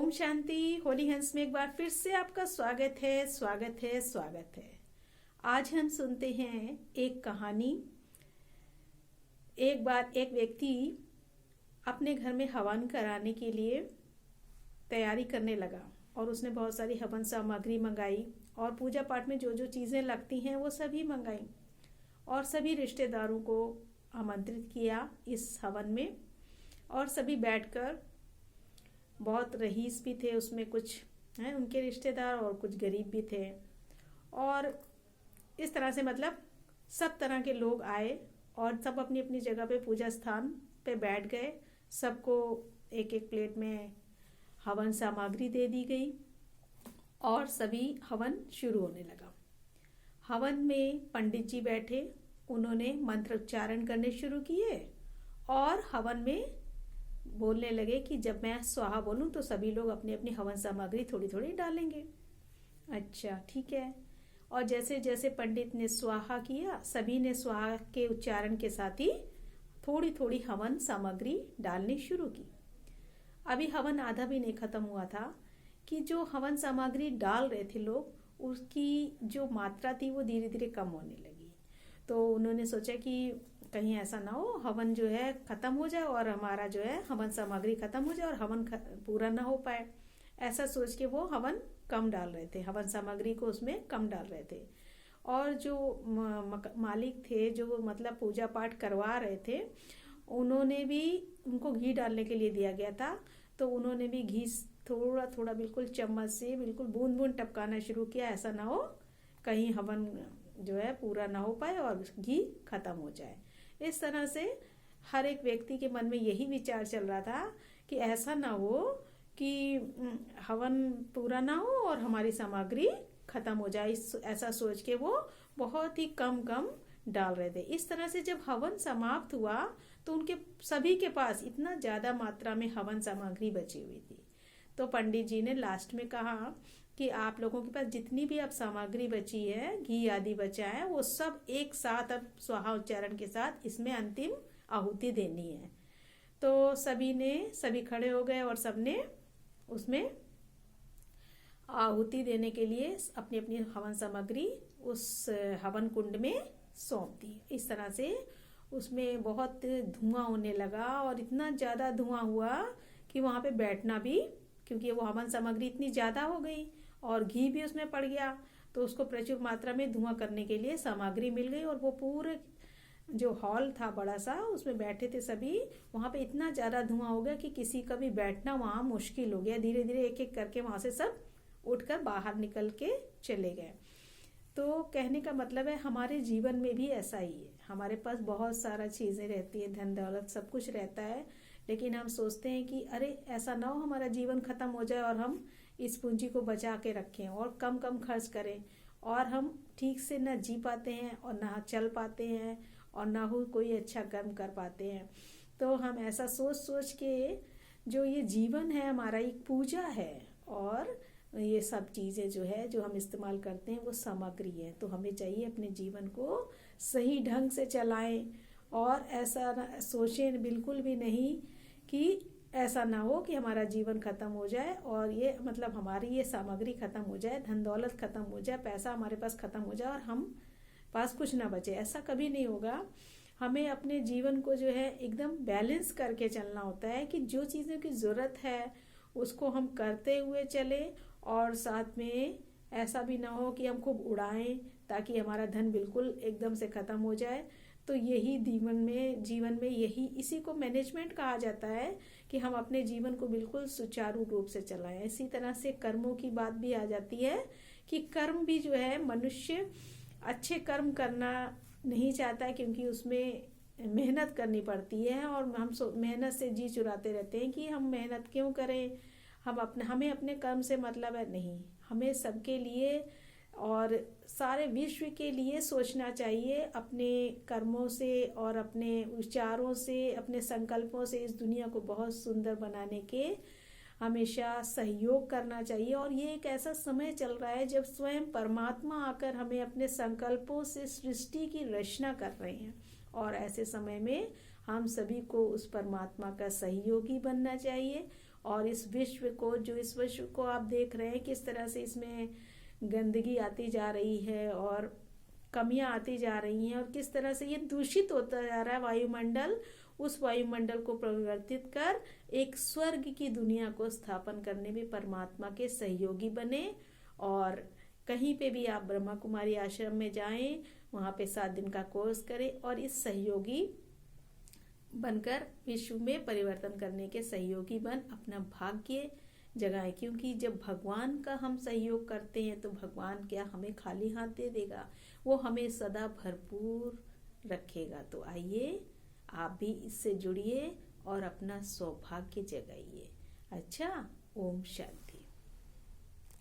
ओम शांति। होली हंस में एक बार फिर से आपका स्वागत है, स्वागत है, स्वागत है। आज हम सुनते हैं एक कहानी। एक बार एक व्यक्ति अपने घर में हवन कराने के लिए तैयारी करने लगा और उसने बहुत सारी हवन सामग्री मंगाई और पूजा पाठ में जो जो चीज़ें लगती हैं वो सभी मंगाई और सभी रिश्तेदारों को आमंत्रित किया इस हवन में। और सभी बैठकर, बहुत रईस भी थे उसमें, कुछ हैं उनके रिश्तेदार और कुछ गरीब भी थे, और इस तरह से मतलब सब तरह के लोग आए और सब अपनी अपनी जगह पे पूजा स्थान पे बैठ गए। सबको एक एक प्लेट में हवन सामग्री दे दी गई और सभी हवन शुरू होने लगा। हवन में पंडित जी बैठे, उन्होंने मंत्र उच्चारण करने शुरू किए और हवन में बोलने लगे कि जब मैं स्वाहा बोलूं तो सभी लोग अपनी अपनी हवन सामग्री थोड़ी थोड़ी डालेंगे। अच्छा, ठीक है। और जैसे जैसे पंडित ने स्वाहा किया, सभी ने स्वाहा के उच्चारण के साथ ही थोड़ी थोड़ी हवन सामग्री डालनी शुरू की। अभी हवन आधा भी नहीं खत्म हुआ था कि जो हवन सामग्री डाल रहे थे लोग, उसकी जो मात्रा थी वो धीरे धीरे कम होने लगी। तो उन्होंने सोचा कि कहीं ऐसा ना हो हवन जो है खत्म हो जाए और हमारा जो है हवन सामग्री खत्म हो जाए और हवन पूरा ना हो पाए। ऐसा सोच के वो हवन कम डाल रहे थे, हवन सामग्री को उसमें कम डाल रहे थे। और जो मालिक थे, जो मतलब पूजा पाठ करवा रहे थे, उन्होंने भी, उनको घी डालने के लिए दिया गया था, तो उन्होंने भी घी थोड़ा थोड़ा बिल्कुल चम्मच से बिल्कुल बूंद बूंद टपकाना शुरू किया। ऐसा ना हो कहीं हवन जो है पूरा ना हो पाए और घी खत्म हो जाए। इस तरह से हर एक व्यक्ति के मन में यही विचार चल रहा था कि ऐसा ना हो कि हवन पूरा ना हो और हमारी सामग्री खत्म हो जाए। ऐसा सोच के वो बहुत ही कम कम डाल रहे थे। इस तरह से जब हवन समाप्त हुआ तो उनके सभी के पास इतना ज्यादा मात्रा में हवन सामग्री बची हुई थी। तो पंडित जी ने लास्ट में कहा कि आप लोगों के पास जितनी भी अब सामग्री बची है, घी आदि बचा है, वो सब एक साथ अब स्वाहा उच्चारण के साथ इसमें अंतिम आहुति देनी है। तो सभी खड़े हो गए और सबने उसमें आहुति देने के लिए अपनी अपनी हवन सामग्री उस हवन कुंड में सौंप दी। इस तरह से उसमें बहुत धुआं होने लगा और इतना ज्यादा धुआं हुआ कि वहां पे बैठना भी, क्योंकि वो हवन सामग्री इतनी ज्यादा हो गई और घी भी उसमें पड़ गया, तो उसको प्रचुर मात्रा में धुआं करने के लिए सामग्री मिल गई। और वो पूरे जो हॉल था बड़ा सा, उसमें बैठे थे सभी, वहां पे इतना ज्यादा धुआं हो गया कि किसी का भी बैठना वहां मुश्किल हो गया। धीरे धीरे एक एक करके वहां से सब उठकर बाहर निकल के चले गए। तो कहने का मतलब है हमारे जीवन में भी ऐसा ही है। हमारे पास बहुत सारा चीजें रहती है, धन दौलत सब कुछ रहता है, लेकिन हम सोचते हैं कि अरे ऐसा ना हो हमारा जीवन खत्म हो जाए और हम इस पूंजी को बचा के रखें और कम कम खर्च करें, और हम ठीक से ना जी पाते हैं और ना चल पाते हैं और ना ही कोई अच्छा कर्म कर पाते हैं। तो हम ऐसा सोच सोच के, जो ये जीवन है हमारा एक पूजा है और ये सब चीजें जो है जो हम इस्तेमाल करते हैं वो सामग्री है। तो हमें चाहिए अपने जीवन को सही ढंग से चलाएं और ऐसा सोचें बिल्कुल भी नहीं कि ऐसा ना हो कि हमारा जीवन खत्म हो जाए और ये मतलब हमारी ये सामग्री खत्म हो जाए, धन दौलत खत्म हो जाए, पैसा हमारे पास खत्म हो जाए और हम पास कुछ ना बचे। ऐसा कभी नहीं होगा। हमें अपने जीवन को जो है एकदम बैलेंस करके चलना होता है कि जो चीज़ों की ज़रूरत है उसको हम करते हुए चले, और साथ में ऐसा भी ना हो कि हम खूब उड़ाएं ताकि हमारा धन बिल्कुल एकदम से खत्म हो जाए। तो यही जीवन में यही इसी को मैनेजमेंट कहा जाता है कि हम अपने जीवन को बिल्कुल सुचारू रूप से चलाएं। इसी तरह से कर्मों की बात भी आ जाती है कि कर्म भी जो है, मनुष्य अच्छे कर्म करना नहीं चाहता है क्योंकि उसमें मेहनत करनी पड़ती है और हम मेहनत से जी चुराते रहते हैं कि हम मेहनत क्यों करें, हमें अपने कर्म से मतलब है। नहीं, हमें सबके लिए और सारे विश्व के लिए सोचना चाहिए। अपने कर्मों से और अपने विचारों से, अपने संकल्पों से इस दुनिया को बहुत सुंदर बनाने के हमेशा सहयोग करना चाहिए। और ये एक ऐसा समय चल रहा है जब स्वयं परमात्मा आकर हमें अपने संकल्पों से सृष्टि की रचना कर रहे हैं, और ऐसे समय में हम सभी को उस परमात्मा का सहयोगी बनना चाहिए और इस विश्व को आप देख रहे हैं किस तरह से इसमें गंदगी आती जा रही है और कमियां आती जा रही हैं और किस तरह से ये दूषित होता जा रहा है वायुमंडल। उस वायुमंडल को परिवर्तित कर एक स्वर्ग की दुनिया को स्थापन करने में परमात्मा के सहयोगी बने। और कहीं पे भी आप ब्रह्मा कुमारी आश्रम में जाएं, वहाँ पे 7 दिन का कोर्स करें और इस सहयोगी बनकर विश्व में परिवर्तन करने के सहयोगी बन अपना भाग्य जगाएं। क्योंकि जब भगवान का हम सहयोग करते हैं तो भगवान क्या हमें खाली हाथ दे देगा, वो हमें सदा भरपूर रखेगा। तो आइए आप भी इससे जुड़िए और अपना सौभाग्य जगाइए। अच्छा, ओम शांति।